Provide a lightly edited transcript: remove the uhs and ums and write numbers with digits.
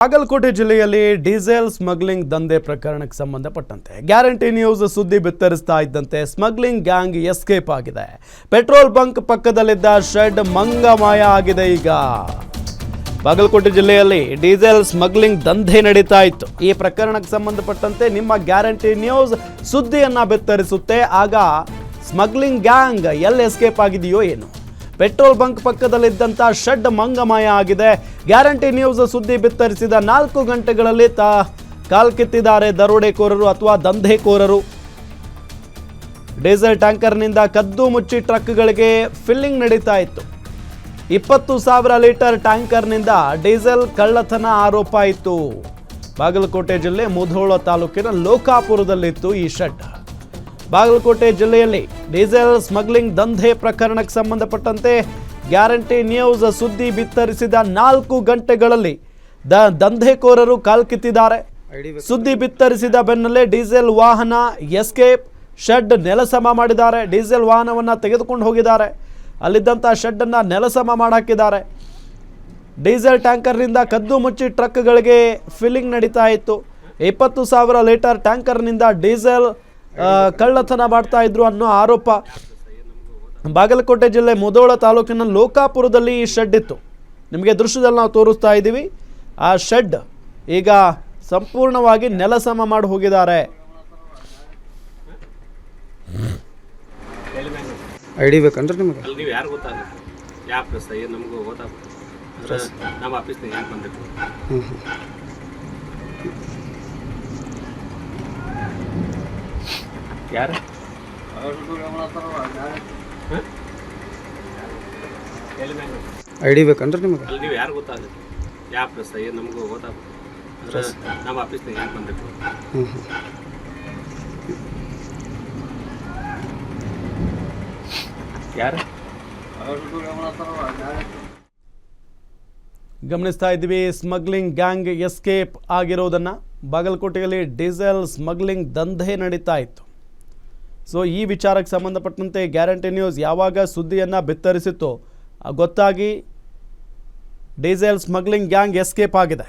ಬಾಗಲಕೋಟೆ ಜಿಲ್ಲೆಯಲ್ಲಿ diesel smuggling ದಂಧೆ ಪ್ರಕರಣಕ್ಕೆ ಸಂಬಂಧಪಟ್ಟಂತೆ ಗ್ಯಾರಂಟಿ ನ್ಯೂಸ್ ಸುದ್ದಿ ಬಿತ್ತರಿಸ್ತಾ ಇದ್ದಂತೆ ಸ್ಮಗ್ಲಿಂಗ್ ಗ್ಯಾಂಗ್ ಎಸ್ಕೇಪ್ ಆಗಿದೆ. ಪೆಟ್ರೋಲ್ ಬಂಕ್ ಪಕ್ಕದಲ್ಲಿದ್ದ ಶೆಡ್ ಮಂಗಮಾಯ ಆಗಿದೆ. ಈಗ ಬಾಗಲಕೋಟೆ ಜಿಲ್ಲೆಯಲ್ಲಿ ಡೀಸೆಲ್ ಸ್ಮಗ್ಲಿಂಗ್ ದಂಧೆ ನಡೀತಾ ಇತ್ತು. ಈ ಪ್ರಕರಣಕ್ಕೆ ಸಂಬಂಧಪಟ್ಟಂತೆ ನಿಮ್ಮ ಗ್ಯಾರಂಟಿ ನ್ಯೂಸ್ ಸುದ್ದಿಯನ್ನ ಬಿತ್ತರಿಸುತ್ತೆ. ಆಗ ಸ್ಮಗ್ಲಿಂಗ್ ಗ್ಯಾಂಗ್ ಎಲ್ಲಿ ಎಸ್ಕೇಪ್ ಆಗಿದೆಯೋ ಏನು, ಪೆಟ್ರೋಲ್ ಬಂಕ್ ಪಕ್ಕದಲ್ಲಿದ್ದಂಥ ಶೆಡ್ ಮಂಗಮಾಯ ಆಗಿದೆ. ಗ್ಯಾರಂಟಿ ನ್ಯೂಸ್ ಸುದ್ದಿ ಬಿತ್ತರಿಸಿದ 4 ಗಂಟೆಗಳಲ್ಲಿ ಕಾಲ್ಕಿತ್ತಿದ್ದಾರೆ ದರೋಡೆಕೋರರು ಅಥವಾ ದಂಧೆಕೋರರು. ಡೀಸೆಲ್ ಟ್ಯಾಂಕರ್ನಿಂದ ಕದ್ದು ಮುಚ್ಚಿ ಟ್ರಕ್ಗಳಿಗೆ ಫಿಲ್ಲಿಂಗ್ ನಡೀತಾ ಇತ್ತು. 20,000 ಲೀಟರ್ ಟ್ಯಾಂಕರ್ನಿಂದ ಡೀಸೆಲ್ ಕಳ್ಳತನ ಆರೋಪ ಇತ್ತು. ಬಾಗಲಕೋಟೆ ಜಿಲ್ಲೆ ಮುಧೋಳ ತಾಲೂಕಿನ ಲೋಕಾಪುರದಲ್ಲಿತ್ತು ಈ ಶೆಡ್. ಬಾಗಲಕೋಟೆ ಜಿಲ್ಲೆಯಲ್ಲಿ ಡೀಸೆಲ್ ಸ್ಮಗ್ಲಿಂಗ್ ದಂಧೆ ಪ್ರಕರಣಕ್ಕೆ ಸಂಬಂಧಪಟ್ಟಂತೆ ಗ್ಯಾರಂಟಿ ನ್ಯೂಸ್ ಸುದ್ದಿ ಬಿತ್ತರಿಸಿದ 4 ಗಂಟೆಗಳಲ್ಲಿ ದಂಧೆಕೋರರು ಕಾಲ್ಕಿತ್ತಿದ್ದಾರೆ. ಸುದ್ದಿ ಬಿತ್ತರಿಸಿದ ಬೆನ್ನಲ್ಲೇ ಡೀಸೆಲ್ ವಾಹನ ಎಸ್ಕೇಪ್, ಶೆಡ್ ನೆಲಸಮ ಮಾಡಿದ್ದಾರೆ. ಡೀಸೆಲ್ ವಾಹನವನ್ನು ತೆಗೆದುಕೊಂಡು ಹೋಗಿದ್ದಾರೆ. ಅಲ್ಲಿದ್ದಂಥ ಶೆಡ್ಡನ್ನು ನೆಲಸಮ ಮಾಡಾಕಿದ್ದಾರೆ. ಡೀಸೆಲ್ ಟ್ಯಾಂಕರ್ನಿಂದ ಕದ್ದು ಮುಚ್ಚಿ ಟ್ರಕ್ಗಳಿಗೆ ಫಿಲ್ಲಿಂಗ್ ನಡೀತಾ ಇತ್ತು. 20,000 ಲೀಟರ್ ಟ್ಯಾಂಕರ್ನಿಂದ ಡೀಸೆಲ್ ಕಳ್ಳತನ ಮಾಡ್ತಾ ಇದ್ರು ಅನ್ನೋ ಆರೋಪ. ಬಾಗಲಕೋಟೆ ಜಿಲ್ಲೆ ಮುಧೋಳ ತಾಲೂಕಿನ ಲೋಕಾಪುರದಲ್ಲಿ ಈ ಶೆಡ್ ಇತ್ತು. ನಿಮಗೆ ದೃಶ್ಯದಲ್ಲಿ ನಾವು ತೋರಿಸ್ತಾ ಇದ್ದೀವಿ. ಆ ಶೆಡ್ ಈಗ ಸಂಪೂರ್ಣವಾಗಿ ನೆಲಸಮ ಮಾಡಿ ಹೋಗಿದ್ದಾರೆ. ಐಡಿ ಬೇಕಂದ್ರೆ ನಿಮಗೆ ನೀವು ಯಾರು ಗೊತ್ತಾಗುತ್ತೆ ಯಾವ ಪ್ರೆಸ್ ನಮಗೂ ಗೊತ್ತಾಗುತ್ತೆ. ನಮ್ಮ ಆಫೀಸ್ನಾಗ ಯಾಕೆ ಬಂದಿತ್ತು ಯಾರು ಐಡಿ ಬೇಕಂದ್ರೆ ನಿಮಗೆ ನೀವು ಯಾರು ಗೊತ್ತಾಗುತ್ತೆ ಯಾವ ಪ್ರೆಸ್ ನಮಗೂ ಗೊತ್ತಾಗುತ್ತೆ. ನಮ್ಮ ಆಫೀಸ್ನಾಗ ಯಾಕೆ ಬಂದಿತ್ತು ಯಾರು ಗಮನಿಸ್ತಾ ಇದ್ದೀವಿ. ಸ್ಮಗ್ಲಿಂಗ್ ಗ್ಯಾಂಗ್ ಎಸ್ಕೇಪ್ ಆಗಿರೋದನ್ನು. ಬಾಗಲಕೋಟೆಯಲ್ಲಿ ಡೀಸೆಲ್ ಸ್ಮಗ್ಲಿಂಗ್ ದಂಧೆ ನಡೀತಾ ಇತ್ತು. ಸೊ ಈ ವಿಚಾರಕ್ಕೆ ಸಂಬಂಧಪಟ್ಟಂತೆ ಗ್ಯಾರಂಟಿ ನ್ಯೂಸ್ ಯಾವಾಗ ಸುದ್ದಿಯನ್ನು ಬಿತ್ತರಿಸಿತ್ತು ಗೊತ್ತಾಗಿ ಡೀಸೆಲ್ ಸ್ಮಗ್ಲಿಂಗ್ ಗ್ಯಾಂಗ್ ಎಸ್ಕೇಪ್ ಆಗಿದೆ.